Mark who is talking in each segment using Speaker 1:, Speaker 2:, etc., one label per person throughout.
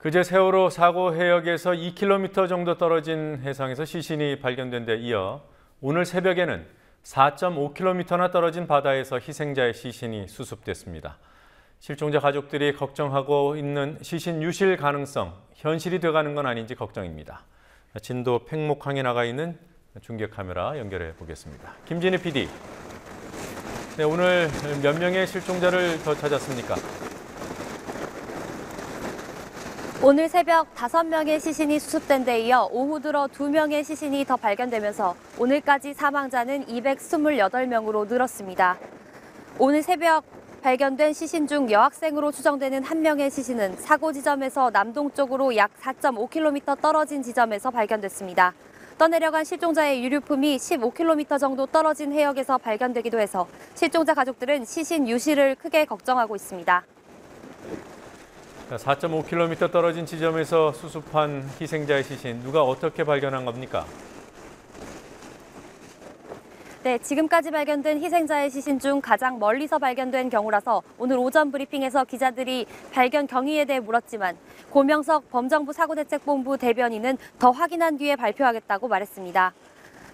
Speaker 1: 그제 세월호 사고 해역에서 2km 정도 떨어진 해상에서 시신이 발견된 데 이어 오늘 새벽에는 4.5km나 떨어진 바다에서 희생자의 시신이 수습됐습니다. 실종자 가족들이 걱정하고 있는 시신 유실 가능성, 현실이 돼가는 건 아닌지 걱정입니다. 진도 팽목항에 나가 있는 중계 카메라 연결해 보겠습니다. 김진희 PD. 네, 오늘 몇 명의 실종자를 더 찾았습니까?
Speaker 2: 오늘 새벽 5명의 시신이 수습된 데 이어 오후 들어 2명의 시신이 더 발견되면서 오늘까지 사망자는 228명으로 늘었습니다. 오늘 새벽 발견된 시신 중 여학생으로 추정되는 1명의 시신은 사고 지점에서 남동쪽으로 약 4.5km 떨어진 지점에서 발견됐습니다. 떠내려간 실종자의 유류품이 15km 정도 떨어진 해역에서 발견되기도 해서 실종자 가족들은 시신 유실을 크게 걱정하고 있습니다.
Speaker 1: 4.5km 떨어진 지점에서 수습한 희생자의 시신, 누가 어떻게 발견한 겁니까?
Speaker 2: 네, 지금까지 발견된 희생자의 시신 중 가장 멀리서 발견된 경우라서 오늘 오전 브리핑에서 기자들이 발견 경위에 대해 물었지만 고명석 범정부 사고대책본부 대변인은 더 확인한 뒤에 발표하겠다고 말했습니다.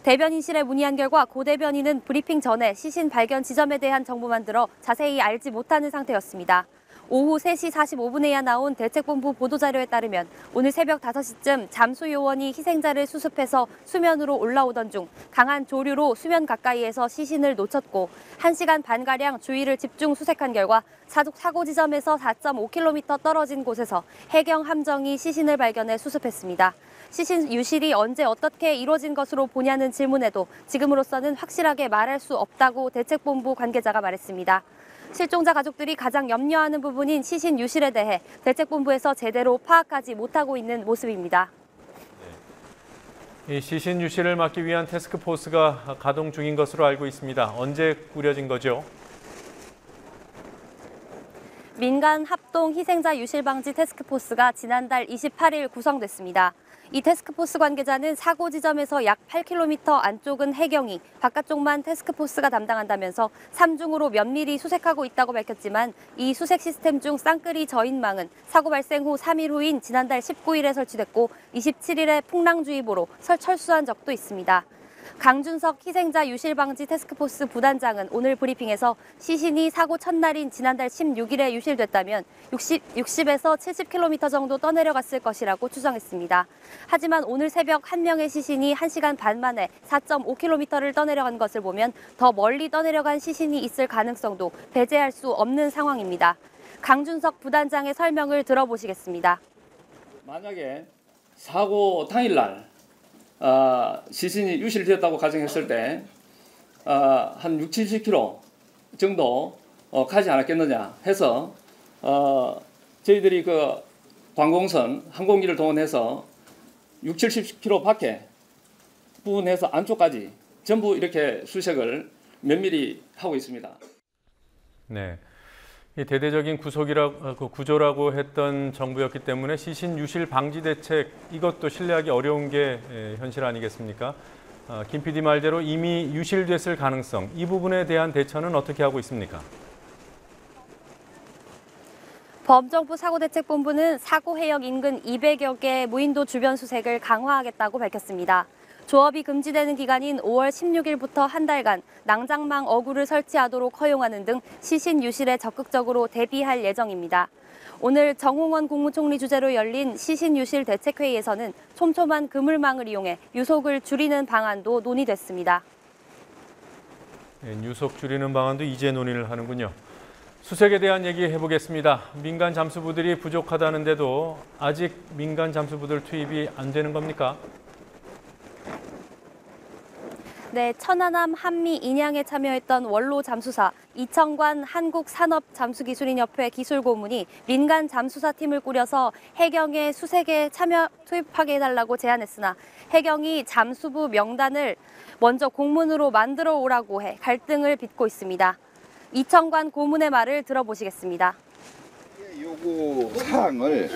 Speaker 2: 대변인실에 문의한 결과 고 대변인은 브리핑 전에 시신 발견 지점에 대한 정보만 들어 자세히 알지 못하는 상태였습니다. 오후 3시 45분에야 나온 대책본부 보도자료에 따르면 오늘 새벽 5시쯤 잠수 요원이 희생자를 수습해서 수면으로 올라오던 중 강한 조류로 수면 가까이에서 시신을 놓쳤고 1시간 반가량 주위를 집중 수색한 결과 사고 지점에서 4.5km 떨어진 곳에서 해경 함정이 시신을 발견해 수습했습니다. 시신 유실이 언제 어떻게 이루어진 것으로 보냐는 질문에도 지금으로서는 확실하게 말할 수 없다고 대책본부 관계자가 말했습니다. 실종자 가족들이 가장 염려하는 부분인 시신 유실에 대해 대책본부에서 제대로 파악하지 못하고 있는 모습입니다.
Speaker 1: 이 시신 유실을 막기 위한 태스크포스가 가동 중인 것으로 알고 있습니다. 언제 꾸려진 거죠?
Speaker 2: 민간 합동 희생자 유실 방지 태스크포스가 지난달 28일 구성됐습니다. 이 태스크포스 관계자는 사고 지점에서 약 8km 안쪽은 해경이, 바깥쪽만 태스크포스가 담당한다면서 삼중으로 면밀히 수색하고 있다고 밝혔지만 이 수색 시스템 중 쌍끌이 저인망은 사고 발생 후 3일 후인 지난달 19일에 설치됐고 27일에 풍랑주의보로 철수한 적도 있습니다. 강준석 희생자 유실 방지 태스크포스 부단장은 오늘 브리핑에서 시신이 사고 첫날인 지난달 16일에 유실됐다면 60에서 70km 정도 떠내려갔을 것이라고 추정했습니다. 하지만 오늘 새벽 1명의 시신이 1시간 반 만에 4.5km를 떠내려간 것을 보면 더 멀리 떠내려간 시신이 있을 가능성도 배제할 수 없는 상황입니다. 강준석 부단장의 설명을 들어보시겠습니다.
Speaker 3: 만약에 사고 당일날 시신이 유실되었다고 가정했을 때 한 60-70km 정도 가지 않았겠느냐 해서 저희들이 그 관공선 항공기를 동원해서 60-70km 밖에 부분해서 안쪽까지 전부 이렇게 수색을 면밀히 하고 있습니다.
Speaker 1: 네. 이 대대적인 구조라고 했던 정부였기 때문에 시신 유실 방지 대책, 이것도 신뢰하기 어려운 게 현실 아니겠습니까? 김 PD 말대로 이미 유실됐을 가능성, 이 부분에 대한 대처는 어떻게 하고 있습니까?
Speaker 2: 범정부 사고대책본부는 사고 해역 인근 200여 개 무인도 주변 수색을 강화하겠다고 밝혔습니다. 조업이 금지되는 기간인 5월 16일부터 한 달간 낭장망 어구를 설치하도록 허용하는 등 시신 유실에 적극적으로 대비할 예정입니다. 오늘 정홍원 국무총리 주재로 열린 시신 유실 대책회의에서는 촘촘한 그물망을 이용해 유속을 줄이는 방안도 논의됐습니다.
Speaker 1: 네, 유속 줄이는 방안도 이제 논의를 하는군요. 수색에 대한 얘기 해보겠습니다. 민간 잠수부들이 부족하다는데도 아직 민간 잠수부들 투입이 안 되는 겁니까?
Speaker 2: 네, 천안함 한미 인양에 참여했던 원로 잠수사 이청관 한국산업잠수기술인협회 기술고문이 민간 잠수사 팀을 꾸려서 해경의 수색에 투입하게 해달라고 제안했으나 해경이 잠수부 명단을 먼저 공문으로 만들어 오라고 해 갈등을 빚고 있습니다. 이청관 고문의 말을 들어보시겠습니다.
Speaker 4: 요구 사항을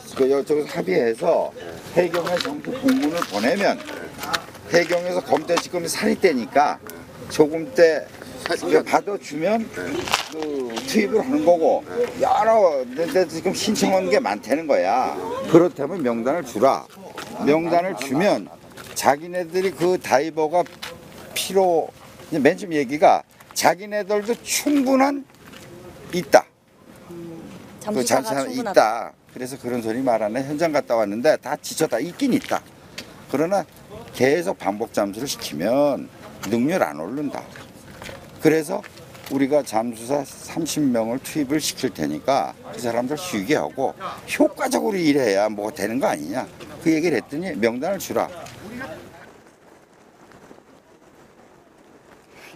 Speaker 4: 저기서 합의해서 해경에 정부 공문을 보내면 해경에서 검토 지금 살이 떼니까 조금 때 받아주면 그 투입을 하는 거고 여러 데 지금 신청한 게 많다는 거야. 그렇다면 명단을 주라. 명단을 주면 자기네들이 그 다이버가 맨 처음 얘기가 자기네들도 충분한 있다. 그 잠수사가 있다. 그래서 그런 소리 말하네. 현장 갔다 왔는데 다 지쳤다. 있긴 있다. 그러나 계속 반복 잠수를 시키면 능률 안 오른다. 그래서 우리가 잠수사 30명을 투입을 시킬 테니까 그 사람들 쉬게 하고 효과적으로 일해야 뭐 되는 거 아니냐. 그 얘기를 했더니 명단을 주라.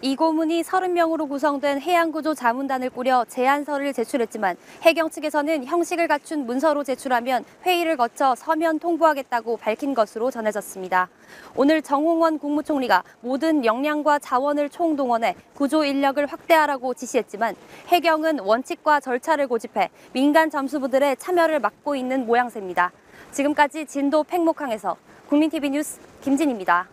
Speaker 2: 이 고문이 30명으로 구성된 해양구조 자문단을 꾸려 제안서를 제출했지만 해경 측에서는 형식을 갖춘 문서로 제출하면 회의를 거쳐 서면 통보하겠다고 밝힌 것으로 전해졌습니다. 오늘 정홍원 국무총리가 모든 역량과 자원을 총동원해 구조 인력을 확대하라고 지시했지만 해경은 원칙과 절차를 고집해 민간 잠수부들의 참여를 막고 있는 모양새입니다. 지금까지 진도 팽목항에서 국민TV 뉴스 김진입니다.